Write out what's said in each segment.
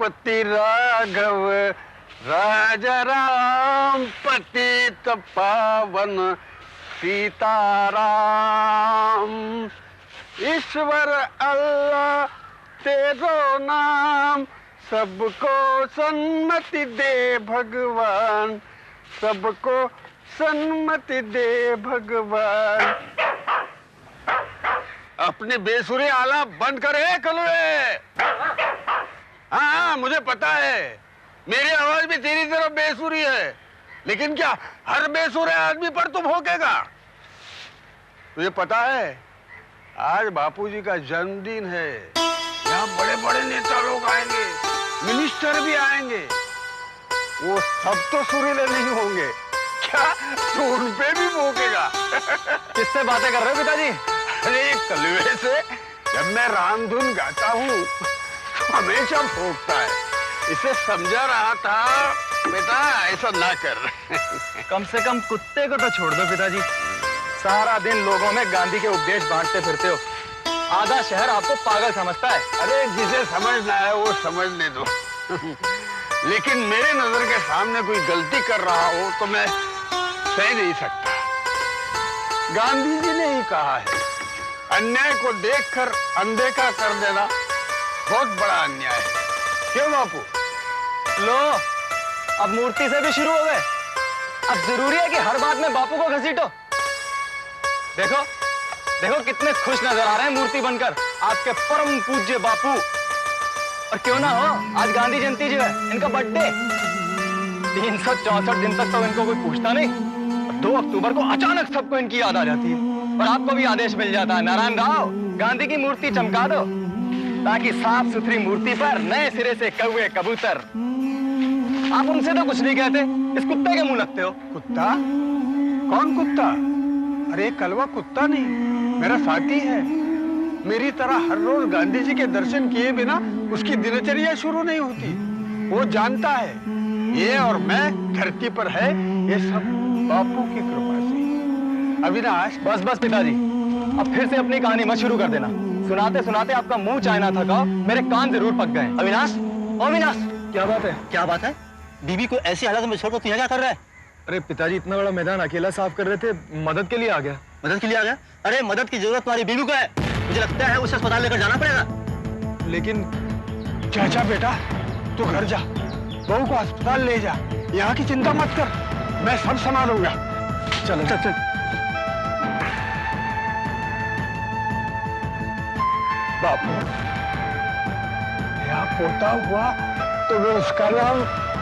रघुपति राघव राजा राम पतित पावन सीताराम। ईश्वर अल्लाह तेरो नाम, सबको सन्मति दे भगवान, सबको सन्मति दे भगवान। अपने बेसुरे आलाप बंद करे कलुए। हाँ मुझे पता है मेरी आवाज भी तेरी तरह बेसुरी है, लेकिन क्या हर बेसुरे आदमी पर तुम भोंकेगा? तुझे पता है आज बापूजी का जन्मदिन है। यहाँ बड़े बड़े नेता लोग आएंगे, मिनिस्टर भी आएंगे। वो सब तो सुरीले नहीं होंगे, क्या तू उन पे भी भोंकेगा? किससे बातें कर रहे हो पिताजी? अरे कलवे से। जब मैं रामधुन गाता हूँ तो हमेशा भोंकता है, इसे समझा रहा था। बेटा ऐसा ना कर। कम से कम कुत्ते को तो छोड़ दो पिताजी। सारा दिन लोगों में गांधी के उपदेश बांटते फिरते हो, आधा शहर आपको पागल समझता है। अरे जिसे समझना है वो समझने दो। लेकिन मेरे नजर के सामने कोई गलती कर रहा हो तो मैं सह नहीं सकता। गांधी जी ने ही कहा है, अन्याय को देखकर अनदेखा कर देना बहुत बड़ा अन्याय है। क्यों बापू? लो अब मूर्ति से भी शुरू हो गए। अब जरूरी है कि हर बात में बापू को घसीटो। देखो देखो कितने खुश नजर आ रहे हैं मूर्ति बनकर आपके परम पूज्य बापू। और क्यों ना हो आज गांधी जयंती जो है, इनका बर्थडे। 364 दिन तक तो इनको कोई पूछता नहीं, 2 अक्टूबर को अचानक सबको इनकी याद आ जाती है और आपको भी आदेश मिल जाता है, नारायण राव गांधी की मूर्ति चमका दो, ताकि साफ सुथरी मूर्ति पर नए सिरे से कौवे कबूतर। आप उनसे तो कुछ नहीं कहते, इस कुत्ते के मुंह लगते हो। कुत्ता? कौन कुत्ता? अरे कलवा कुत्ता नहीं, मेरा साथी है। मेरी तरह हर रोज गांधी जी के दर्शन किए बिना उसकी दिनचर्या शुरू नहीं होती। वो जानता है ये और मैं धरती पर है ये सब बापू की कृपा से। अविनाश बस बस पिताजी, अब फिर से अपनी कहानी मत शुरू कर देना। सुनाते सुनाते आपका मुंह चाइना था का, मेरे कान जरूर पक गए। अविनाश, ओ अविनाश, क्या बात है? क्या बात है? बीबी को ऐसी हालत में छोड़कर तू यहाँ क्या कर रहा है? अरे पिताजी इतना बड़ा मैदान अकेला साफ कर रहे थे, मदद के लिए आ गया। मदद के लिए आ गया? अरे मदद की जरूरत तुम्हारी बीबी को है, मुझे लगता है उसे अस्पताल लेकर जाना पड़ेगा। लेकिन चाचा बेटा तू घर जा, बहू को अस्पताल ले जा, यहाँ की चिंता मत कर, मैं सब संभालूंगा। चलो चल चल। बापू यहाँ पोता हुआ तो मैं उसका नाम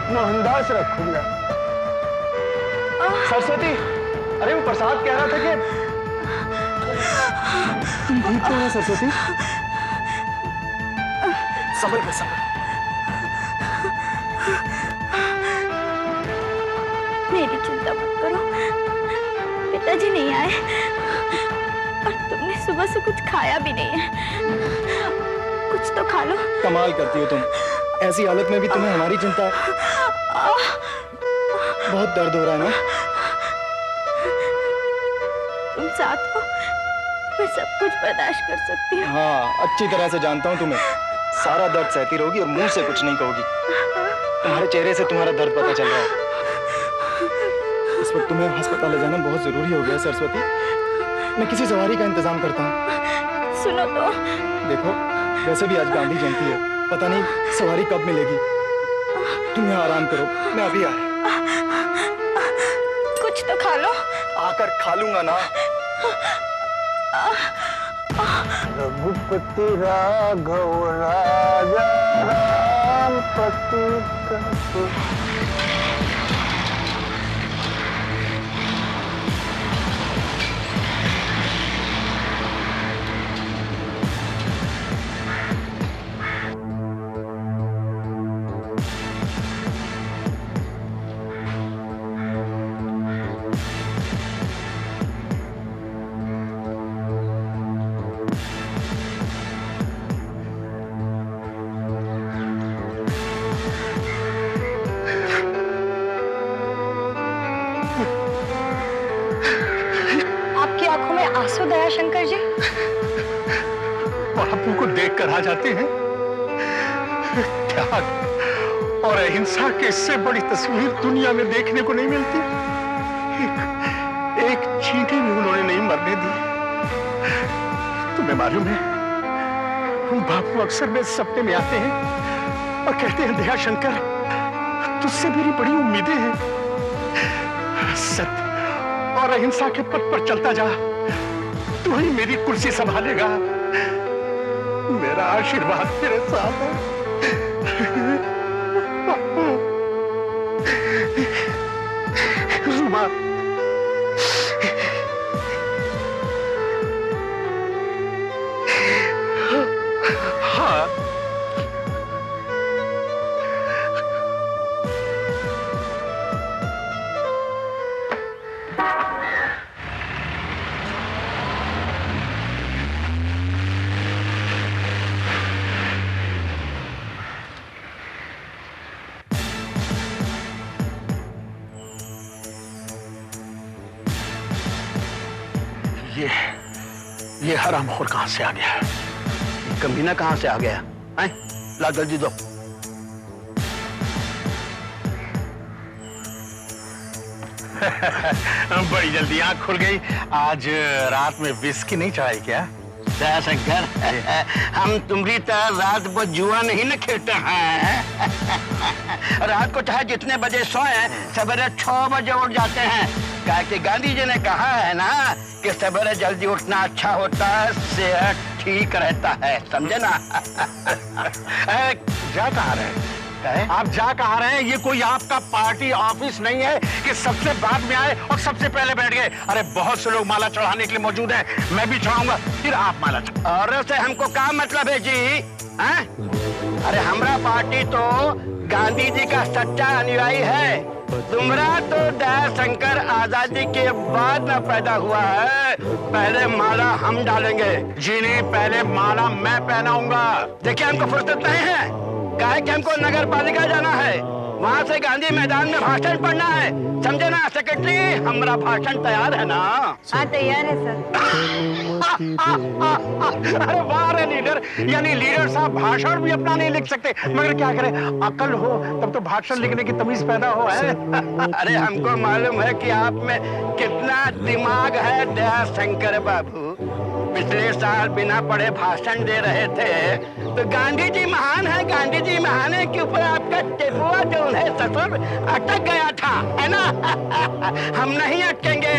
मोहनदास रखूंगा। सरस्वती, अरे वो प्रसाद कह रहा था कि तुम ठीक तो हो सरस्वती? संभल के संभल। मेरी चिंता मत करो, पिताजी नहीं आए और तुमने सुबह से कुछ खाया भी नहीं है, कुछ तो खा लो। कमाल करती हो तुम, ऐसी हालत में भी तुम्हें हमारी चिंता। बहुत दर्द हो रहा है ना? तुम साथ हो, मैं सब कुछ बर्दाश्त कर सकती हूँ। हाँ अच्छी तरह से जानता हूँ तुम्हें, सारा दर्द सहती रहोगी और मुंह से कुछ नहीं कहोगी। तुम्हारे चेहरे से तुम्हारा दर्द पता चल रहा है। इस वक्त तुम्हें अस्पताल ले जाना बहुत जरूरी हो गया सरस्वती। मैं किसी सवारी का इंतजाम करता हूँ। सुनो तो। देखो वैसे भी आज गांधी जयंती है, पता नहीं सवारी कब मिलेगी। तुम यहाँ आराम करो, मैं अभी आया। कुछ तो खा लो। आकर खा लूंगा ना। रघुपति राघव राजा राम पतित। आंसू दयाशंकर जी? बापू को देखकर आ जाती हैं। त्याग और अहिंसा की इससे बड़ी तस्वीर दुनिया में देखने को नहीं मिलती। एक चींटी भी उन्होंने नहीं मरने दी। तुम्हें मालूम है, बापू अक्सर मेरे सपने में आते हैं और कहते हैं, दया शंकर, तुझसे मेरी बड़ी उम्मीदें हैं। सत्य और अहिंसा के पथ पर चलता जा, तू ही मेरी कुर्सी संभालेगा। मेरा आशीर्वाद तेरे साथ है। रुमा, हाँ, ये हरामखोर कहां से आ गया? ये कमीना कहां से आ गया? हैं? ला जल्दी दो। बड़ी जल्दी आंख खुल गई। आज रात में विस्की नहीं चढ़ाई क्या? शंकर, हम तुम्हारी तरह रात को जुआ नहीं न खेलते हैं। रात को चाहे जितने बजे सोए, सवेरे 6 बजे उठ जाते हैं। क्या कि गांधी जी ने कहा है ना कि सवेरे जल्दी उठना अच्छा होता है, सेहत ठीक रहता है, समझे ना? जा कहाँ रहे? आप जा कहाँ रहे हैं? ये कोई आपका पार्टी ऑफिस नहीं है कि सबसे बाद में आए और सबसे पहले बैठ गए। अरे बहुत से लोग माला चढ़ाने के लिए मौजूद हैं, मैं भी चढ़ाऊंगा, फिर आप माला चढ़ाओ। और से हमको क्या मतलब है जी? हैं? अरे हमारा पार्टी तो गांधी जी का सच्चा अनुयायी है। तुम्हारा तो दया शंकर आजादी के बाद में पैदा हुआ है। पहले माला हम डालेंगे। जी नहीं, पहले माला मैं पहनाऊंगा। देखिए, हमको फुर्सत नहीं है। काहे कि हमको नगर पालिका जाना है, वहाँ से गांधी मैदान में भाषण पढ़ना है, समझे ना? सेक्रेटरी, हमारा भाषण तैयार है ना? हाँ, तैयार है सर। अरे वाह रे लीडर, यानी लीडर साहब भाषण भी अपना नहीं लिख सकते, मगर क्या करें, अकल हो तब तो भाषण लिखने की तमीज पैदा हो है। अरे हमको मालूम है कि आप में कितना दिमाग है दया शंकर बाबू। पिछले साल बिना पढ़े भाषण दे रहे थे तो गांधी जी महान है, गांधी जी महान है के ऊपर आपका टेपुआ जो है ससुर अटक गया था, है ना? हम नहीं अटकेंगे।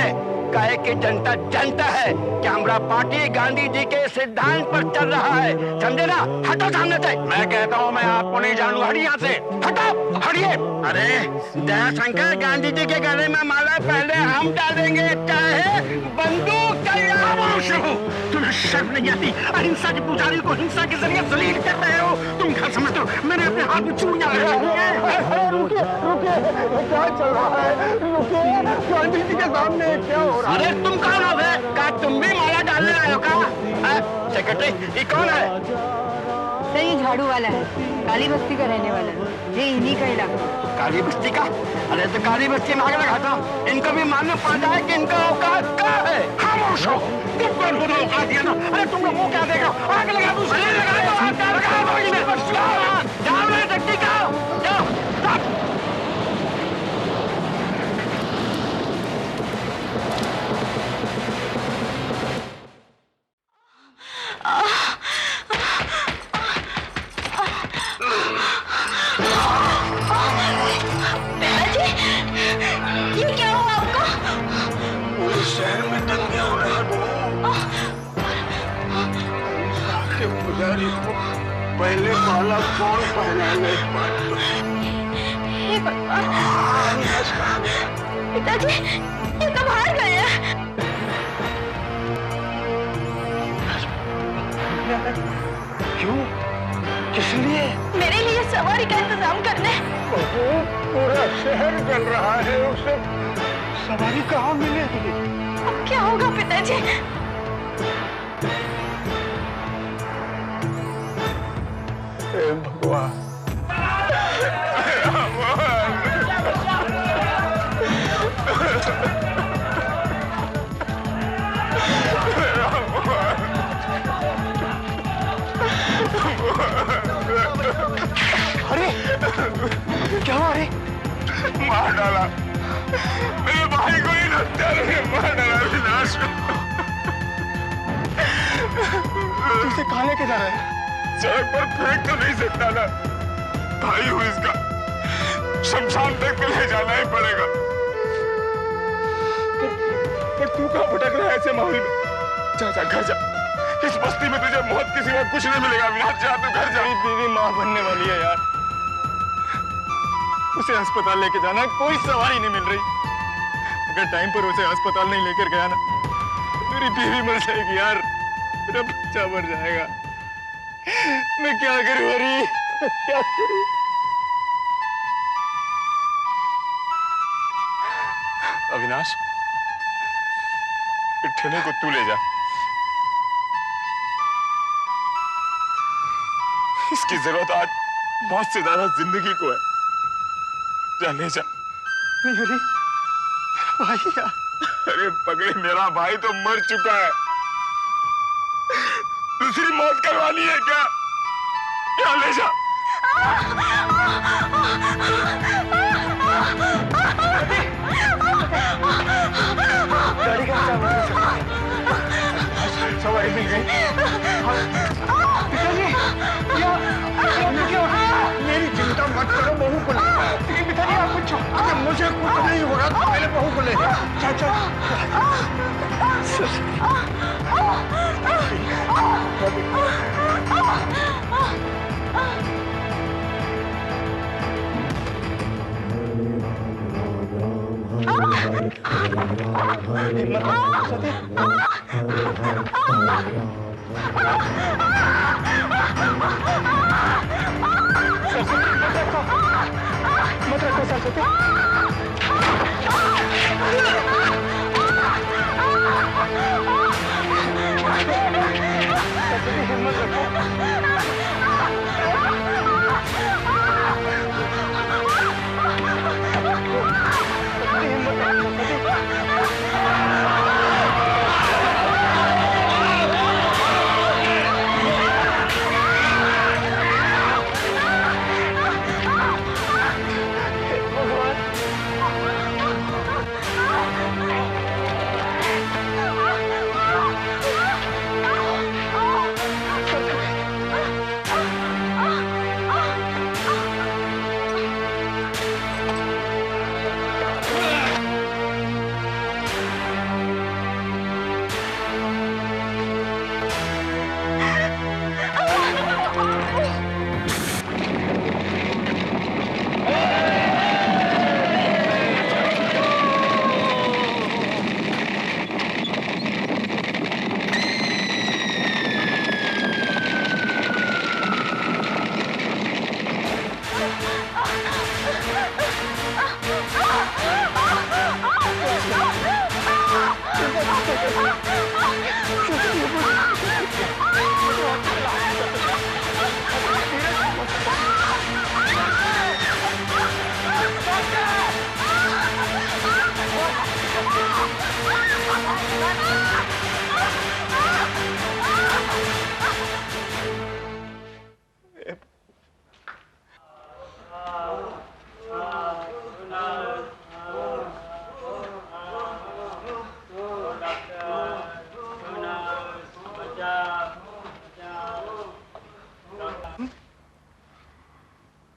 काहे कि जनता जानता है कि हमारा पार्टी गांधी जी के सिद्धांत पर चल रहा है, समझे ना? हटो सामने से। मैं कहता हूँ, मैं आपको नहीं जानूंगा, हटिए यहाँ से, हटो, हटिए। अरे दया शंकर, गांधी जी के गले में माला पहले हम डालेंगे, चाहे बंदूक खामोश रहो। तुम्हें शर्म नहीं आती? अहिंसा के पुजारी को हिंसा के जरिए जलील कर रहे हो। तुम क्या समझते हो मैंने अपने हाथ में चूड़ियां लगाई हैं? रुकिए, रुकिए, क्या चल रहा है? रुकिए, गांधी जी के सामने क्या हो रहा है? अरे तुम कौन हो बे? क्या तुम भी माला डालने आए हो का? सेक्रेटरी, ये कौन है? सर, ये झाड़ू वाला है, काली बस्ती का रहने वाला है, ये इन्हीं का इलाका। काली बस्ती का? अरे तो काली बस्ती में आग लगाता हूँ, इनको भी मालूम पड़ जाए कि इनका औकात क्या है। खामोश हो, तुम कौन हो? औकात दिया ना? अरे तुम लोग वो क्या देख रहे हो? आग लगा दो, जाओ मेरे टट्टी का, जाओ। ये क्या हुआ आपको? पूरे शहर में दंगे हो रहे हैं। के पुजारी को पहले माला कौन पहनाएगा? हे भगवान, पिताजी ये कब हार गए हैं? क्यों? किस लिए? मेरे लिए सवारी का इंतजाम करने। पूरा शहर जल रहा है, उसे सवारी कहाँ मिलेगी? अब क्या होगा पिताजी? हे भगवान, अरे मार डाला, मेरे भाई को इन हत्यारों ने मार डाला। अविनाश, तुझे कहाँ लेके जा रहा है? सड़क पर फेंक तो नहीं सकता ना, भाई हूँ इसका, शमशान तक तो ले जाना ही पड़ेगा। पर तू कहाँ भटक रहा है ऐसे माहौल में? जा जा घर जा, इस बस्ती में तुझे मौत के सिवा कुछ नहीं मिलेगा। अविनाश जा, तू घर जा। मेरी बीवी माँ बनने वाली है यार, उसे अस्पताल लेके जाना, कोई सवारी नहीं मिल रही। अगर टाइम पर उसे अस्पताल नहीं लेकर गया ना, तो मेरी बीवी मर जाएगी यार, मेरा बच्चा मर जाएगा। मैं क्या करूं हरी, क्या करूं? अविनाश, ठेले को तू ले जा, इसकी जरूरत आज बहुत से ज्यादा जिंदगी को है। जा ले जा। नहीं हरी, भाई यार। अरे पगड़े, मेरा भाई तो मर चुका है, दूसरी मौत करवानी है क्या? क्या ले जा। गाड़ी का सवारी मिल गई। पिताजी, मेरी चिंता मत करो, बहू को ले जाओ। पिताजी आप कुछ, मुझे कुछ नहीं होगा, तो पहले बहू को ले जाओ। चल चल। मत रखो सरस्वती। हिम्मत रखो।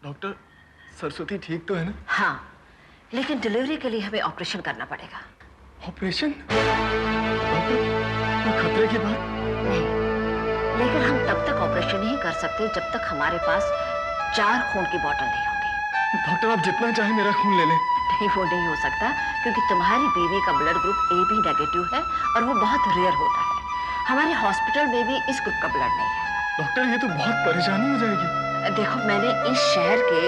डॉक्टर, सरस्वती ठीक तो है ना? हाँ, लेकिन डिलीवरी के लिए हमें ऑपरेशन करना पड़ेगा। ऑपरेशन? डॉक्टर, कोई खतरे की बात? नहीं, लेकिन हम तब तक ऑपरेशन नहीं कर सकते जब तक हमारे पास 4 खून की बोतल नहीं होगी। डॉक्टर, आप जितना चाहे मेरा खून ले लें। नहीं, वो नहीं हो सकता, क्योंकि तुम्हारी बीवी का ब्लड ग्रुप AB नेगेटिव है और वो बहुत रेयर होता है। हमारे हॉस्पिटल में भी इस ग्रुप का ब्लड नहीं है। डॉक्टर, ये तो बहुत परेशानी हो जाएगी। देखो, मैंने इस शहर के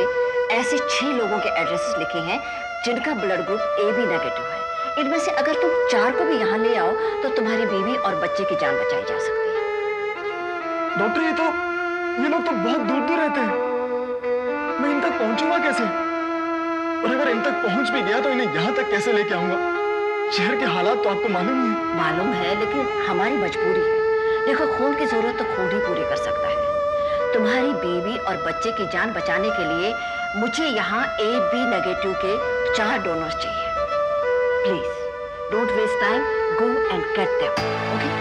ऐसे 6 लोगों के एड्रेसेस लिखे हैं जिनका ब्लड ग्रुप AB नेगेटिव है। इनमें से अगर तुम 4 को भी यहाँ ले आओ तो तुम्हारी बीवी और बच्चे की जान बचाई जा सकती है। डॉक्टर, ये लोग तो बहुत दूर दूर रहते हैं, मैं इन तक पहुंचूंगा कैसे? और अगर इन तक पहुंच भी गया तो इन्हें यहाँ तक कैसे लेके आऊंगा? शहर के हालात तो आपको मालूम ही है। मालूम है, लेकिन हमारी मजबूरी है। देखो, खून की जरूरत तो खून ही पूरी कर सकता है। तुम्हारी बीवी और बच्चे की जान बचाने के लिए मुझे यहाँ AB नेगेटिव के 4 डोनर्स चाहिए। Please don't waste time, go and get them, okay?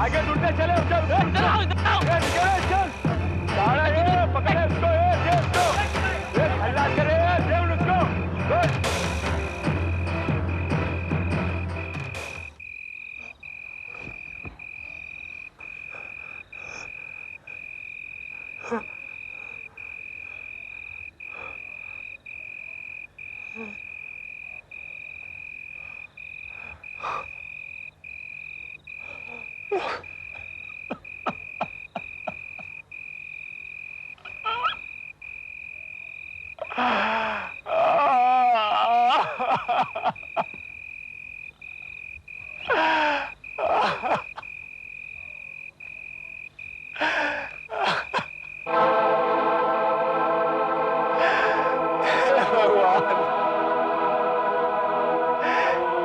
आगे ढूंढते चले पकड़े उसको, हल्ला करे उसको।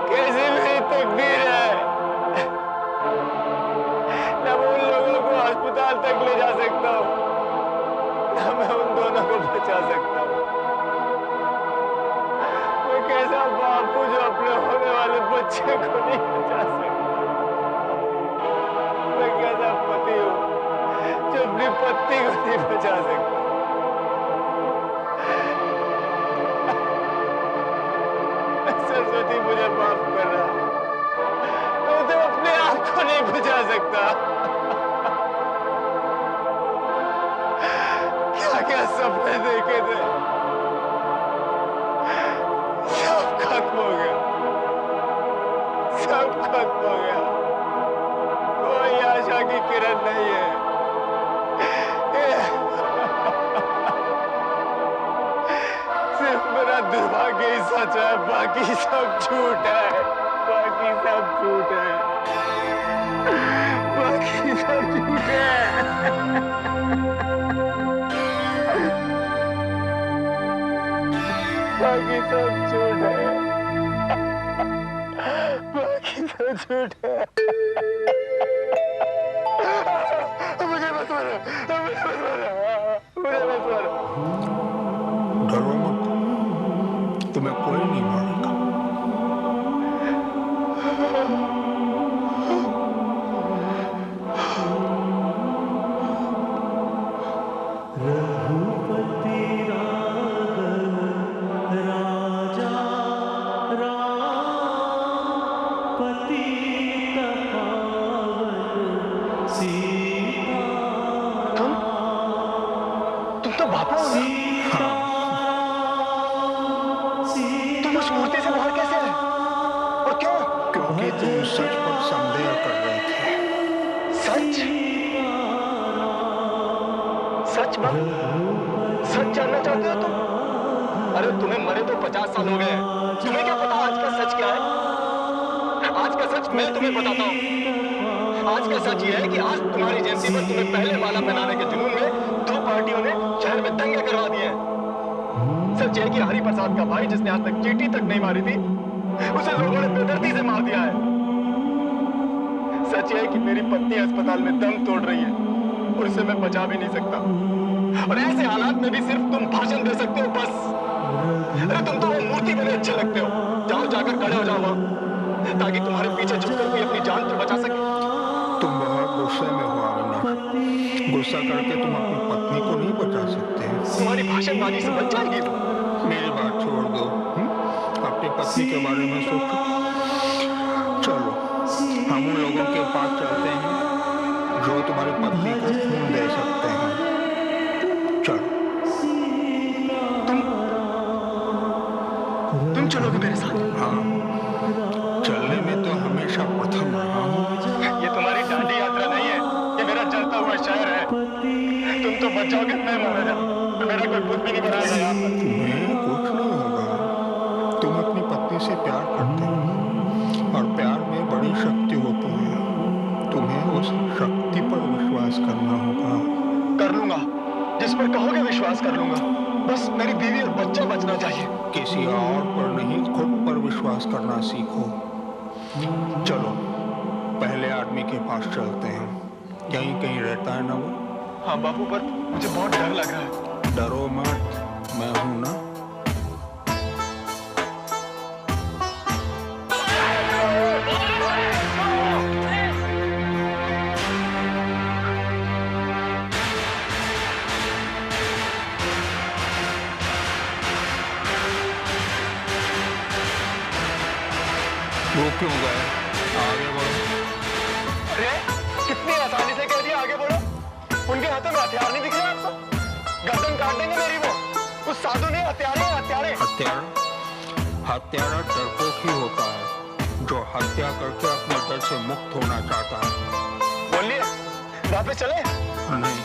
कैसी मेरी तकदीर है, न मैं उन लोगों को अस्पताल तक ले जा सकता हूँ, न मैं उन दोनों को बचा सकता हूँ। मैं कैसा बाप हूँ जो अपने होने वाले बच्चे को नहीं बचा सकता। मैं कैसा पति हूँ जो अपनी पत्नी को नहीं बचा सकता। सरस्वती मुझे माफ कर रहा, मैं तो अपने आप को नहीं बचा सकता। क्या क्या सपने देखे थे, सब खत्म हो गया, सब खत्म हो गया। कोई आशा की किरण नहीं है। सिर्फ मेरा दुर्भाग्य ही सच है, बाकी सब झूठ है, बाकी सब झूठ है, बाकी सब झूठ है। बाकी सब झूठ है, बाकी सब झूठ है। मुझे मत मारो, मुझे मत मारो, मुझे मत मारो। डरो मत, तुम्हें कोई नहीं मारेगा। तुम तो बापू हो ना? तुम उस मूर्ति से बाहर कैसे आए? और क्यों? क्योंकि तुम सच पर संदेह कर रहे थे। सच? सच बात? सच जानना चाहते हो तुम? अरे तुम्हें मरे तो 50 साल हो गए हैं। तुम्हें क्या पता आज का सच क्या है? आज का सच मैं तुम्हें बताता हूँ। आज का सच ये है कि आज तुम्हारी जयंती पर तुम्हें पहले माला पहनाने के जुनून में 2 पार्टियों ने शहर में दंगे करवा दिए हैं। सच ये है कि हरि प्रसाद का भाई, जिसने आज तक चींटी तक नहीं मारी थी, उसे लोगों ने बेदर्दी से मार दिया है। सच ये है कि मेरी पत्नी अस्पताल में दम तोड़ रही है और इसे मैं बचा भी नहीं सकता। और ऐसे हालात में भी सिर्फ तुम भाषण दे सकते हो, बस। अरे तुम तो वो मूर्ति बने अच्छे लगते हो। जाओ, जाकर खड़े हो जाओ वहां, ताकि तुम्हारे पीछे छुपकर कोई अपनी जान तो बचा सके। तुम बहुत गुस्से में हो आमिना। गुस्सा करके तुम अपनी पत्नी को नहीं बचा सकते। तुम्हारी भाषणबाजी से बच जाएगी वो। मेरी बात छोड़ दो। अब अपनी पत्नी के बारे में सोचो। चलो हम उन लोगों के पास चलते हैं जो तुम्हारी पत्नी को खून दे सकते हैं। चलो। तुम चलोगे मेरे साथ? हाँ, चलने में तो हमेशा प्रथम रहा हूँ। ये तुम्हारी डांडी यात्रा नहीं है, ये मेरा जलता हुआ शहर है। तुम तो बच जाओगे, मैं मर जाऊं, तो मेरा कोई बुद्ध भी नहीं बनाएगा यहाँ पर। तुम्हें कुछ नहीं होगा। तुम अपनी पत्नी से प्यार करते हो और प्यार में बड़ी शक्ति होती है। तुम्हें उस शक्ति पर विश्वास करना होगा। कर लूंगा, जिस पर कहोगे विश्वास कर लूंगा। बस मेरी बीवी और बच्चा बचना चाहिए। किसी और पर नहीं, खुद पर विश्वास करना सीखो। चलो पहले आदमी के पास चलते हैं। कहीं कहीं रहता है ना वो? हाँ बापू, पर मुझे बहुत डर लग रहा है। डरो मत, मैं हूं ना। वो क्यों गए? आगे बढ़ो। अरे कितनी आसानी से कह दिया आगे बढ़ो। उनके हाथों में हथियार नहीं दिख रहे आपको? गर्दन काट देंगे मेरी वो। उस साधु ने हथियारे हथियारे। हत्यारा डरपोक ही होता है जो हत्या करके अपने डर से मुक्त होना चाहता है। बोलिए, वापस चले? नहीं,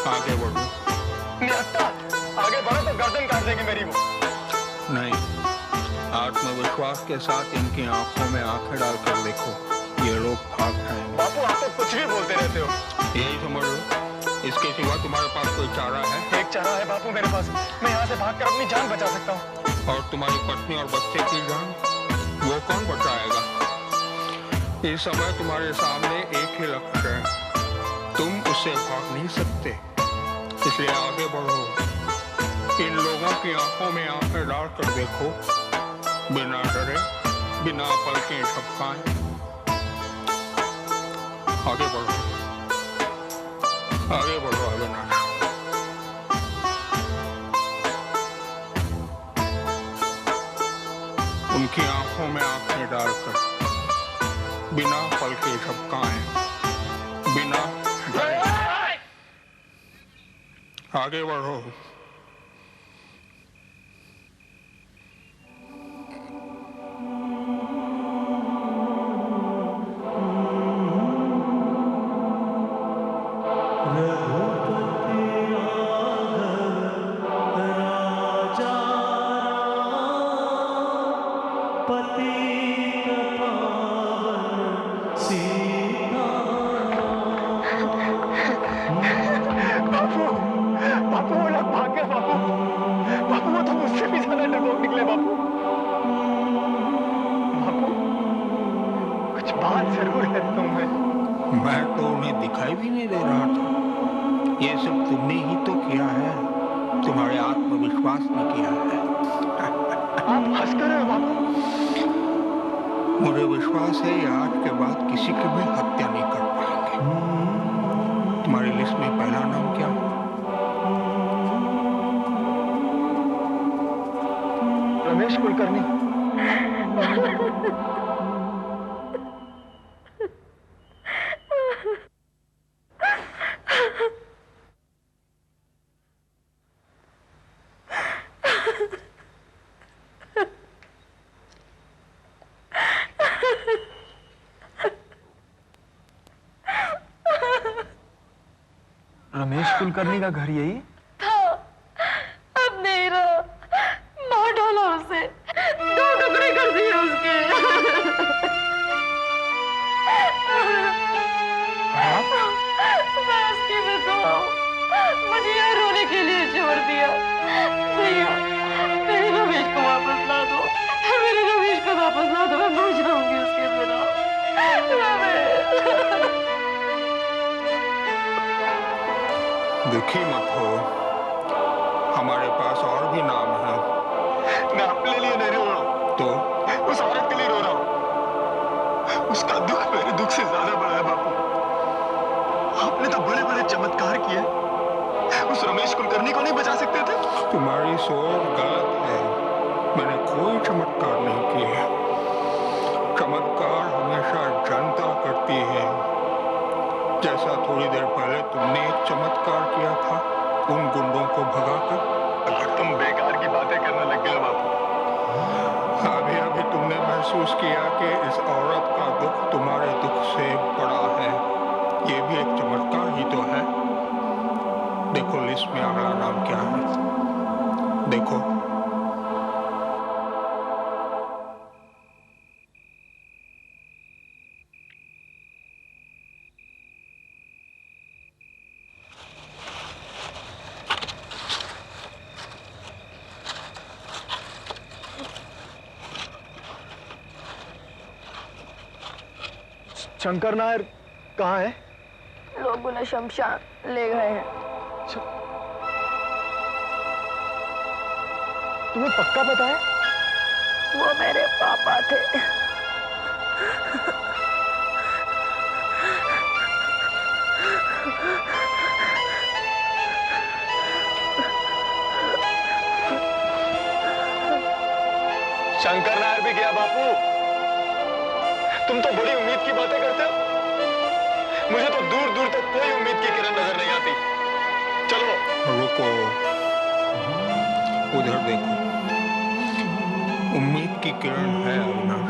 आगे बढ़ो। निहत्था, आगे बढ़ो तो गर्दन काट देंगे मेरी वो। नहीं, आत्मविश्वास के साथ इनकी आंखों में आंखें डालकर देखो, ये लोग भाग जाएंगे। बापू आप तो कुछ भी बोलते रहते हो। यही समझ लो, इसके सिवा तुम्हारे पास कोई चारा है? एक चारा है बापू मेरे पास, मैं यहाँ से भागकर अपनी जान बचा सकता हूँ। और तुम्हारी पत्नी और बच्चे की जान, वो कौन बचाएगा? इस समय तुम्हारे सामने एक ही लक्ष्य है, तुम उससे भाग नहीं सकते, इसलिए आगे बढ़ो। इन लोगों की आंखों में आंखें डालकर देखो, बिना डरे, बिना पलकें झपकाए। आगे बढ़ो, आगे बढ़ो अविनाश। उनकी आंखों में आंखें डालकर, बिना पलकें झपकाए, बिना डरे, आगे बढ़ो। मैं तो उन्हें दिखाई भी नहीं दे रहा था। ये सब तुमने ही तो किया है, तुम्हारे आत्मविश्वास ने किया है। आप हंस कर रहे हो बापू? मुझे विश्वास है ये आज के बाद किसी की भी हत्या नहीं कर पाएंगे। तुम्हारी लिस्ट में पहला नाम क्या? रमेश कुलकर्णी। रमेश कुलकर्णी का घर यही था, अब नहीं रहा। मार डाला उसे, 2 टुकड़े कर दिए उसके। मैं उसकी विधवा हूं, मुझे यहाँ रोने के लिए छोड़ दिया। भैया मेरे रमेश को वापस ला दो, मेरे रमेश को वापस ला दो, मैं मर जाऊंगी उसके बिना। दुखी मत हो, हमारे पास और भी नाम है। मैं अपने लिए नहीं रो रहा हूं, तो उस औरत के लिए रो रहा हूं। उसका दुख मेरे दुख से ज्यादा बड़ा है बापू। आपने तो बड़े बड़े चमत्कार किए, उस रमेश कुलकर्णी को नहीं बचा सकते थे? तुम्हारी सोच गलत है। मैंने कोई चमत्कार नहीं किए। चमत्कार हमेशा जनता करती है। जैसा थोड़ी देर पहले तुमने एक चमत्कार किया था उन गुंडों को भगाकर। अगर तुम बेकार की बातें करने लग गए बापू। अभी अभी तुमने महसूस किया कि इस औरत का दुख तुम्हारे दुख से बड़ा है। ये भी एक चमत्कार ही तो है। देखो लिस्ट में अगला नाम क्या है, देखो। शंकर नायर कहाँ है? लोग उन्हें शमशान ले गए हैं। तुम्हें पक्का पता है? वो मेरे पापा थे। शंकर नायर भी गया बापू। तुम तो बड़ी उम्मीद की बातें करते हो। मुझे तो दूर दूर तक कोई उम्मीद की किरण नजर नहीं आती। चलो रुको, उधर देखो, उम्मीद की किरण है अविनाश।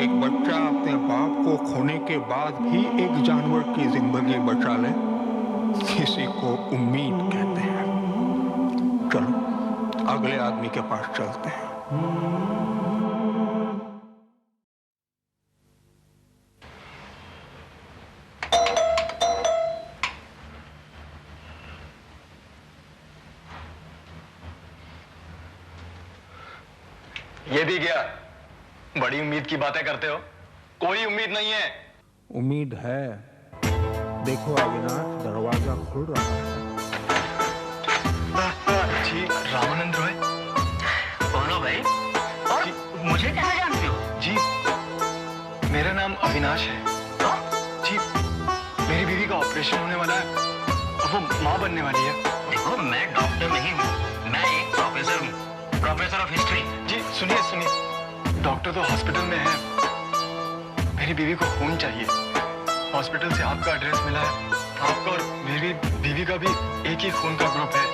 एक बच्चा अपने बाप को खोने के बाद भी एक जानवर की जिंदगी बचा ले, किसी को उम्मीद कहते हैं। चलो अगले आदमी के पास चलते हैं। ये भी गया। बड़ी उम्मीद की बातें करते हो, कोई उम्मीद नहीं है। उम्मीद है। देखो अविनाश, दरवाजा खुल रहा है। जी रामानंद रॉय। कौन हो भाई? और मुझे कैसे जानते हो? जी मेरा नाम अविनाश है। जी मेरी बीवी का ऑपरेशन होने वाला है और वो माँ बनने वाली है। देखो मैं डॉक्टर नहीं हूँ, मैं एक प्रोफेसर हूँ, प्रोफेसर ऑफ हिस्ट्री। जी सुनिए सुनिए, डॉक्टर तो हॉस्पिटल में है। मेरी बीवी को खून चाहिए। हॉस्पिटल से आपका एड्रेस मिला है। आपका और मेरी बीवी का भी एक ही खून का ग्रुप है,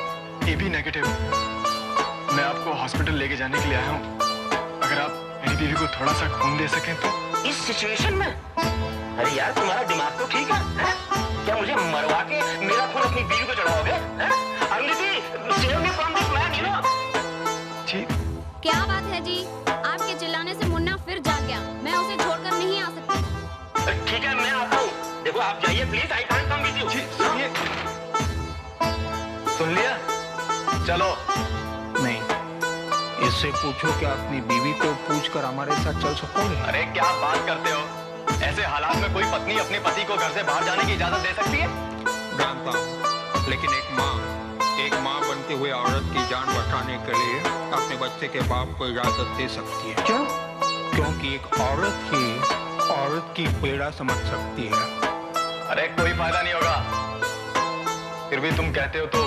AB नेगेटिव। मैं आपको हॉस्पिटल लेके जाने के लिए आया हूँ। अगर आप मेरी बीवी को थोड़ा सा खून दे सकें तो। इस सिचुएशन में? अरे यार तुम्हारा दिमाग तो ठीक है? क्या मुझे मरवा के मेरा खून अपनी बीवी को चढ़ाओगे? जी क्या बात है जी? आपके चिल्लाने से मुन्ना फिर जाग गया। मैं उसे छोड़कर नहीं आ सकती। ठीक है मैं आता हूँ। देखो आप जाइए please, I can't come with you. जी सुनिए, सुन लिया? चलो। नहीं, इससे पूछो कि अपनी बीवी को पूछकर हमारे साथ चल सकोगे? अरे क्या बात करते हो? ऐसे हालात में कोई पत्नी अपने पति को घर से बाहर जाने की इजाजत दे सकती है? जानता हूँ, लेकिन एक माँ बनते हुए औरत की जान बचाने के लिए अपने बच्चे के बाप को इजाजत दे सकती है। क्यों? क्योंकि एक औरत ही औरत की पीड़ा समझ सकती है। अरे कोई फायदा नहीं होगा। फिर भी तुम कहते हो तो।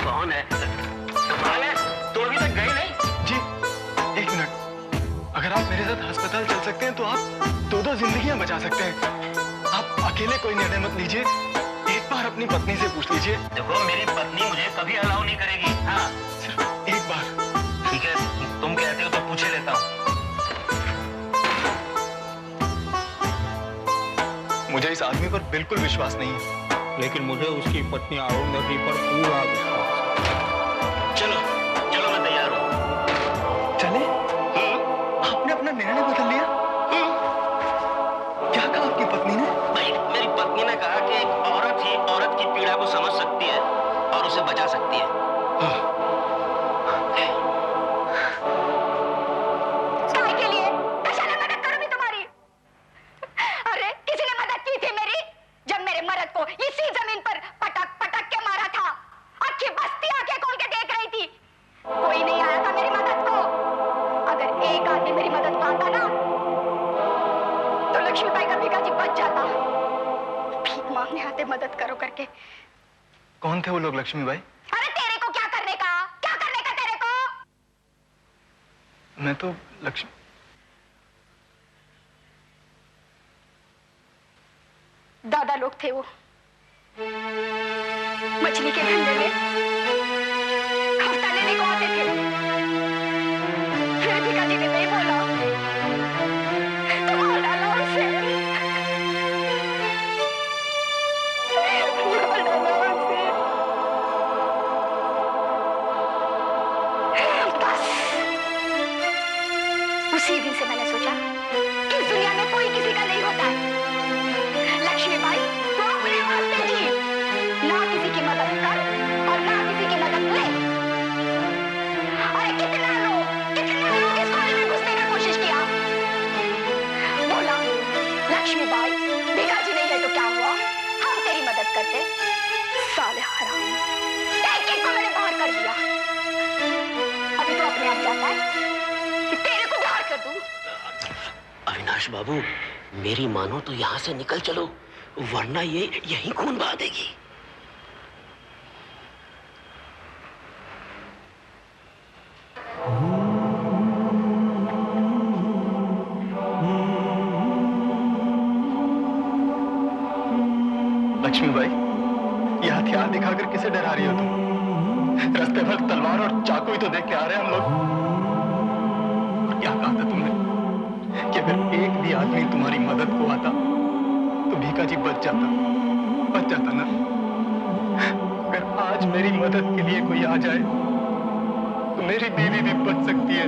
कौन है? कमाल है, तो अभी तक गई नहीं? जी एक मिनट, अगर आप मेरे साथ अस्पताल चल सकते हैं तो आप दो जिंदगियां बचा सकते हैं। आप अकेले कोई निर्णय मत लीजिए, एक बार अपनी पत्नी से पूछ लीजिए। देखो मेरी पत्नी मुझे कभी अलाउ नहीं करेगी। हाँ सिर्फ एक बार। ठीक है, तुम कहते हो तो पूछे लेता हूँ। मुझे इस आदमी पर बिल्कुल विश्वास नहीं है, लेकिन मुझे उसकी पत्नी अरुंधति पर पूरा विश्वास है। चलो चलो मैं तैयार हूँ। चले? आपने अपना निर्णय बदल लिया? क्या कहा आपकी पत्नी ने? भाई मेरी पत्नी ने कहा कि एक औरत ही औरत की पीड़ा को समझ सकती है और उसे बचा सकती है। काय के लिए? कैसे मदद करूंगी तुम्हारी? अरे किसी ने मदद की थी मेरी जब मेरे मर्द को इसी जमीन पर पटक पटक के मारा था। अच्छी बस्ती आंखें खोल के देख रही थी। कोई नहीं आया था मेरी मदद को। अगर एक आदमी मेरी मदद को आता ना तो लक्ष्मीबाई का पिताजी बच जाता। भीख मांगने आते मदद करो करके। कौन थे वो लोग लक्ष्मीबाई? अरे मैं तो लक्ष्मी दादा लोग थे वो, मछली के धंधे में खफ्ता लेने को आते थे। फिर भिखाजी ने नहीं बोला तो मार डाला उसे, मार डाला उसे। बस उसी दिन से मैंने सोचा कि इस दुनिया में कोई किसी का नहीं होता है। लक्ष्मी बाई, तू अपने वास्ते जी, ना किसी की मदद कर और ना किसी की मदद ले। अरे कितना लोग इस कॉलेज में घुसने का कोशिश किया, बोला लक्ष्मी बाई भिखाजी नहीं है तो क्या हुआ, हम तेरी मदद करते। साले हराम, एक एक को मैंने बाहर कर दिया। अभी तो अपने आप जाता है कि तेरे को बाहर कर दूं। अविनाश बाबू, मेरी मानो तो यहाँ से निकल चलो, वरना ये यहीं खून बहा देगी। लक्ष्मी बाई, ये हथियार दिखाकर किसे डरा रही हो तुम? रास्ते भर तलवार और चाकू ही तो देख के आ रहे हैं हम लोग। और क्या कहा था तुमने कि अगर एक भी आदमी तुम्हारी मदद को आता तो भिखाजी बच जाता ना। अगर आज मेरी मदद के लिए कोई आ जाए तो मेरी बीवी भी बच सकती है।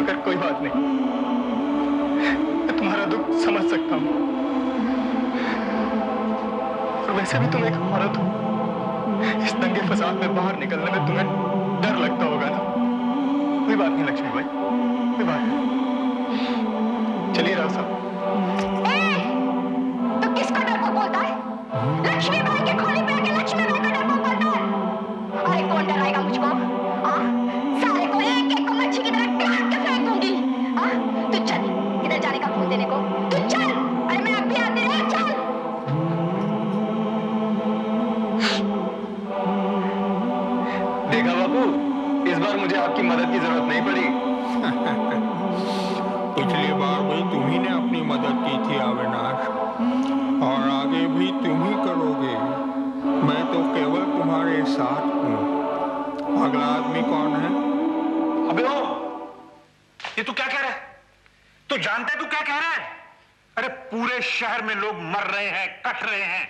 अगर कोई बात नहीं, मैं तुम्हारा दुख समझ सकता हूं, और वैसे भी तुम एक औरत हो, इस दंगे फसाद में बाहर निकलने में तुम्हें डर लगता होगा ना। कोई बात नहीं लक्ष्मी बाई, कोई बात नहीं, चलिए राव साहब। तो किसको डरपोक बोलता है? लक्ष्मी बाई के खोली पे आके लक्ष्मी बाई को डरपोक बोलता है? अरे कौन डराएगा मुझको? सारे को एक एक को मच्छी की तरह काट के फेंक दूंगी। तू चल, किधर जाने का खून देने को? तू चल, अरे मैं अब भी आती रही, चल। देखा बाबू, इस बार मुझे आपकी मदद की जरूरत नहीं पड़ी। पिछली बार भी तुम्ही ने अपनी मदद की थी अविनाश, और आगे भी तुम ही करोगे। मैं तो केवल तुम्हारे साथ हूँ। अगला आदमी कौन है? अबे ओ, ये तू क्या कह रहा है? तू जानता है तू क्या कह रहा है? अरे पूरे शहर में लोग मर रहे हैं, कट रहे हैं,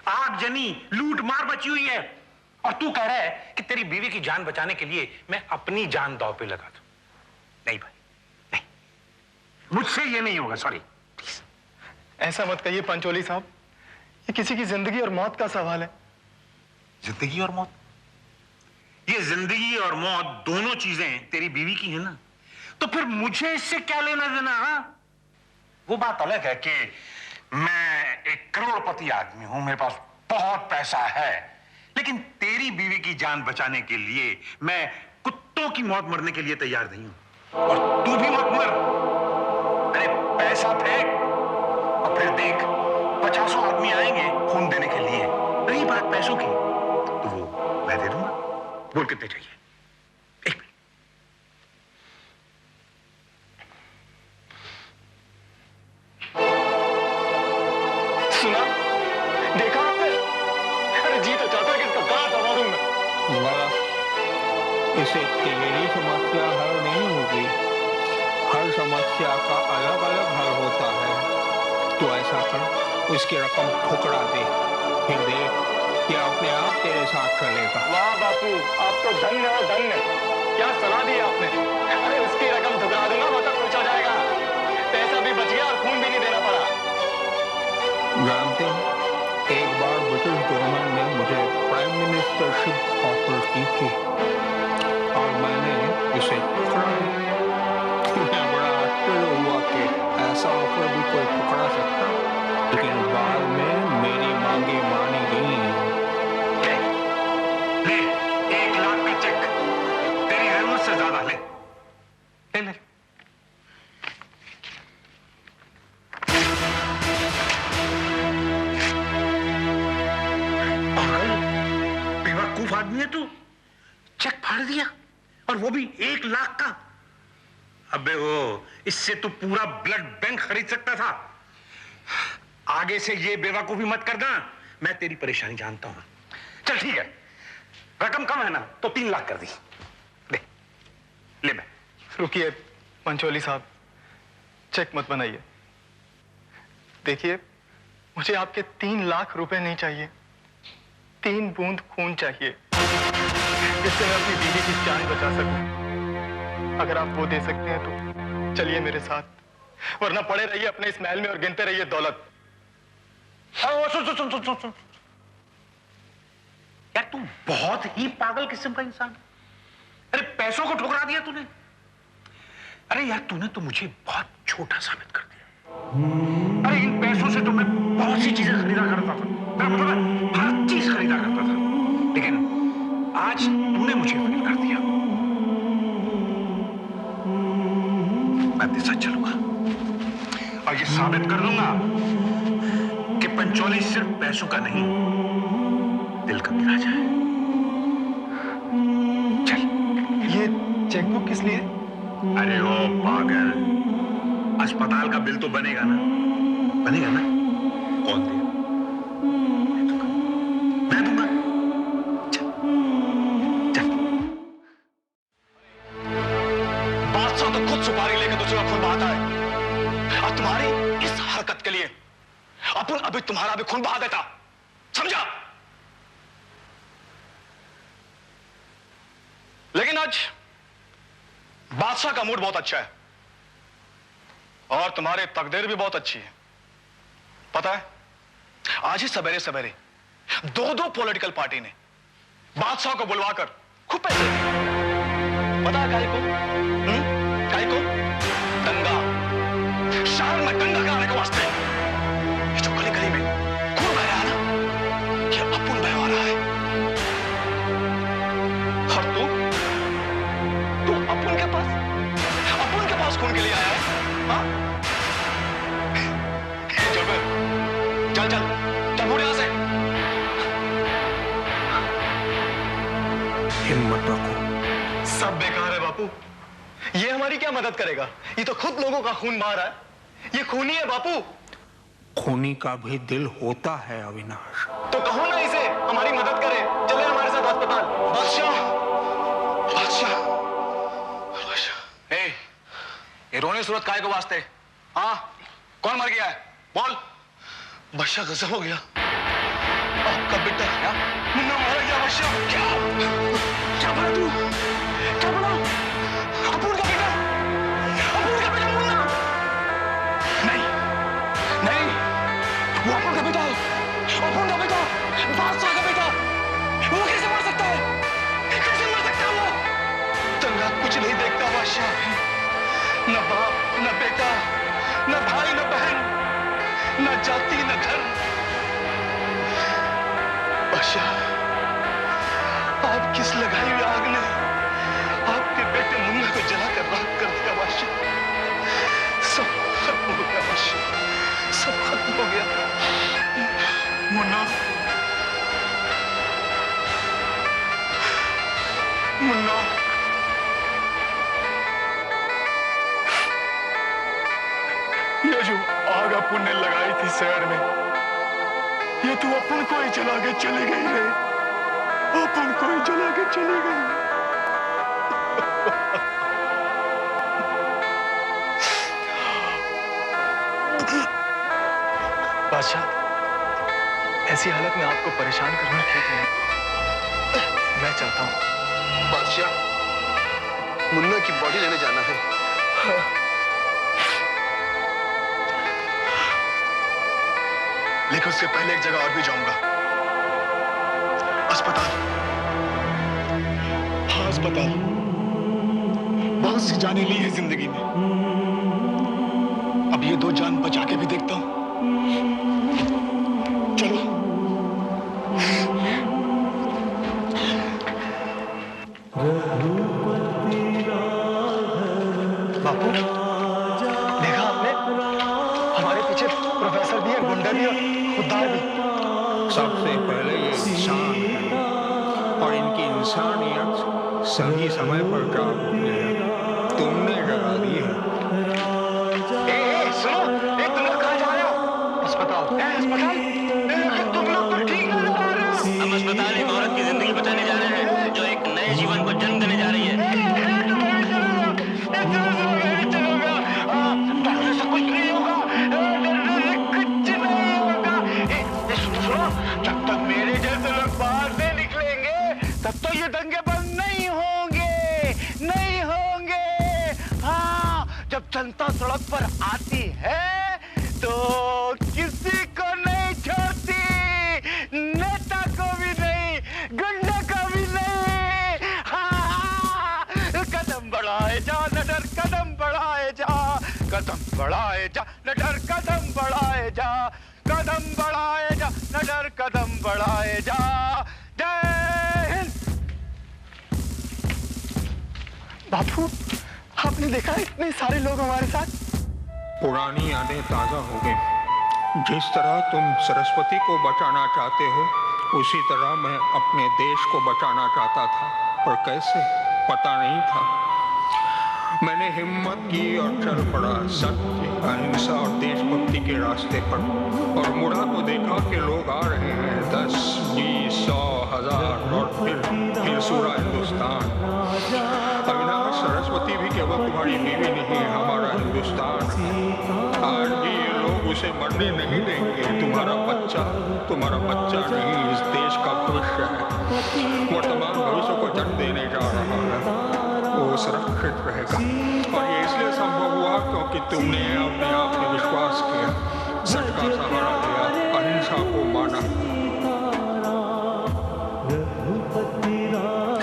आगजनी लूट मार मची हुई है, और तू कह रहा है कि तेरी बीवी की जान बचाने के लिए मैं अपनी जान दांव पे लगा दूं। नहीं भाई, नहीं, मुझसे ये नहीं होगा, सॉरी। ऐसा मत कहिए पंचोली साहब, ये किसी की जिंदगी और मौत का सवाल है। जिंदगी और मौत? ये जिंदगी और मौत दोनों चीजें तेरी बीवी की है ना, तो फिर मुझे इससे क्या लेना देना? वो बात अलग है कि मैं एक करोड़पति आदमी हूं, मेरे पास बहुत पैसा है, लेकिन तेरी बीवी की जान बचाने के लिए मैं कुत्तों की मौत मरने के लिए तैयार नहीं हूं। और तू भी मत मर। अरे पैसा फेंक और फिर देख 50 आदमी आएंगे खून देने के लिए। रही बात पैसों की, तो वो मैं दे दूंगा। बोल कितने चाहिए? एक सुना, देखा आपने? अरे जी तो चाहता है कि इसका गला दबा दूं मैं। इसे तेरी समस्या हल नहीं होगी। हर समस्या का अलग अलग हल होता है। तो ऐसा कर, उसकी रकम ठुकरा दे, फिर देख कि अपने आप तेरे साथ चलेगा। वाह बापू, आप तो धन्य हो, धन्य। क्या सलाह दी आपने। अरे उसकी रकम ठुकरा दूंगा, मतलब कुछ हो जाएगा, पैसा भी बच गया और खून भी नहीं देना पड़ा। जानते हो, एक बार ब्रिटिश गवर्नमेंट ने मुझे प्राइम मिनिस्टरशिप ऑफर की थी और मैंने इसे ठुकराया। मैं बड़ा आश्चर्य हुआ कि ऐसा ऑफर भी कोई ठुकरा सकता, लेकिन बाद में मेरी मांगे मानी गई। ले 1 लाख का चेक, तेरी जरूरत से ज्यादा ले ले। पागल बेवकूफ आदमी है तू। अबे वो इससे तू पूरा ब्लड बैंक खरीद सकता था। आगे से ये बेवकूफी मत करना, मैं तेरी परेशानी जानता हूं। चल ठीक है, रकम कम है ना तो 3 लाख कर दी। ले मैं। रुकिए पंचोली साहब, चेक मत बनाइए। देखिए, मुझे आपके 3 लाख रुपए नहीं चाहिए, 3 बूंद खून चाहिए, जिससे मैं अपनी बीवी की जान बचा सकूं। अगर आप वो दे सकते हैं तो चलिए मेरे साथ, वरना पड़े रहिए अपने इस महल में और गिनते रहिए दौलत। सुन। यार तू बहुत ही पागल किस्म का इंसान है। अरे पैसों को ठुकरा दिया तूने। अरे यार तूने तो मुझे बहुत छोटा साबित कर दिया। अरे इन पैसों से तो मैं बहुत सी चीजें खरीदा करता था, मेरा मतलब है हर चीज खरीदा करता था, लेकिन आज तूने मुझे फेल कर दिया। मैं तेरे साथ चलूंगा और ये साबित कर दूंगा कि पंचोली सिर्फ पैसों का नहीं, दिल का भी राजा है। चल। ये चेकबुक किस लिए? अरे ओ पागल, अस्पताल का बिल तो बनेगा ना? बनेगा ना? कौन देगा? मैं दूंगा। चल चल। बादशाह तो खुद सुपारी लेकर दूसरे का खून बहाता है, और तुम्हारी इस हरकत के लिए अपन अभी तुम्हारा भी खून बहा देता, समझा? लेकिन आज बादशाह का मूड बहुत अच्छा है और तुम्हारी तकदीर भी बहुत अच्छी है। पता है, आज ही सवेरे सवेरे 2 पॉलिटिकल पार्टी ने बादशाह को बुलवाकर खूब पैसे दिए। पता है काहे को? काहे को? दंगा, शहर में दंगा कराने के वास्ते। ये जो गली गली में खून बह रहा है ना, ये अपुन बहवा रहा है। और तू अपुन के पास खून के लिए आया है? हाँ? चल फिर, चल चल चल मुड़ यहां से। हिम्मत रखो। सब बेकार है बापू, ये हमारी क्या मदद करेगा? ये तो खुद लोगों का खून बहा रहा है, ये खूनी है बापू। खूनी का भी दिल होता है अविनाश। तो कहो ना इसे हमारी मदद करे, चले हमारे साथ अस्पताल। बादशाह, बादशाह, ये रोने सूरत काहे को वास्ते? हाँ, कौन मर गया है? बोल। बादशाह गजब हो गया, आपका बेटा मुन्ना मारा गया। बादशाह क्या क्या बोला तू? क्या बोला? अपूर का बेटा, अपूर का बेटा मुन्ना? नहीं नहीं, वो अपूर का बेटा है, अपूर का बेटा, बादशाह का बेटा। वो कैसे मर सकता है? कैसे मर सकता है वो? दंगा कुछ नहीं देखता बादशाह, न बाप न बेटा, न भाई न बहन, न जाति न घर। बादशाह, आप किस लगाई हुई आग ने आपके बेटे मुन्ना को जलाकर राख कर दिया बादशाह। सब खत्म हो गया बादशाह, सब खत्म हो गया। मुन्ना, मुन्ना, ये जो आग अपुन ने लगाई थी शहर में, ये तो अपुन को ही जला के चली गई रे, अपुन को ही जला के चली गई। बादशाह, ऐसी हालत में आपको परेशान करना ठीक नहीं, मैं चलता हूं। बादशाह, मुन्ना की बॉडी लेने जाना है। लेकिन उससे पहले एक जगह और भी जाऊंगा, अस्पताल। हाँ, अस्पताल। बहुत सी जानें ली है जिंदगी में, अब ये 2 जान बचा के भी देखता हूं। चलो। बापू, देखा आपने? हमारे पीछे प्रोफेसर भी है, गुंडा भी है, खुददार भी। सबसे पहले ये इंसान है और इनकी इंसानियत सही समय पर काम हो गया। तुमने जगा दी है। जब जनता सड़क पर आती है तो किसी को नहीं छोड़ती, नेता को भी नहीं, गुंडे को भी नहीं। हाँ, कदम बढ़ाए जा नडर, कदम बढ़ाए जा, कदम बढ़ाए जा नडर, कदम बढ़ाए जा, कदम बढ़ाए जा नडर, कदम बढ़ाए जा। जय हिंद। बापू, आपने देखा इतने सारे लोग हमारे साथ। पुरानी यादें ताजा हो गई। जिस तरह तुम सरस्वती को बचाना चाहते हो, उसी तरह मैं अपने देश को बचाना चाहता था, पर कैसे पता नहीं था। मैंने हिम्मत की और चल पड़ा सत्य, अहिंसा और देशभक्ति के रास्ते पर, और मुड़ा तो देखा कि लोग आ रहे हैं 10, 20, 100, 1000 और फिर सूरा हिंदुस्तान। अविनाश, सरस्वती भी केवल तुम्हारी बीवी नहीं, हमारा हिंदुस्तान है। आज भी ये लोग उसे मरने नहीं देंगे। तुम्हारा बच्चा नहीं, इस देश का भविष्य है। वर्तमान भविष्य को जन्म देने जा रहा है, वो सुरक्षित रहेगा। और ये इसलिए संभव हुआ क्योंकि तुमने अपने आप में विश्वास किया, सच का सहारा लिया, अहिंसा को माना।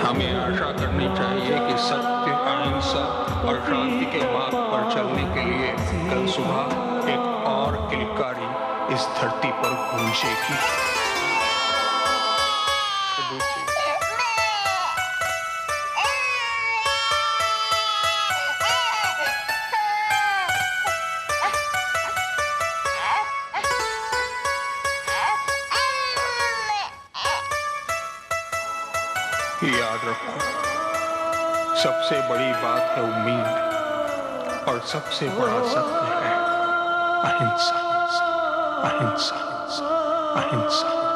हमें आशा करनी चाहिए कि सत्य, अहिंसा और शांति के मार्ग पर चलने के लिए कल सुबह एक और किलकारी इस धरती पर गूंजेगी। याद रखो, सबसे बड़ी बात है उम्मीद, और सबसे बड़ा सत्य है अहिंसा, अहिंसा, अहिंसा, अहिंसा।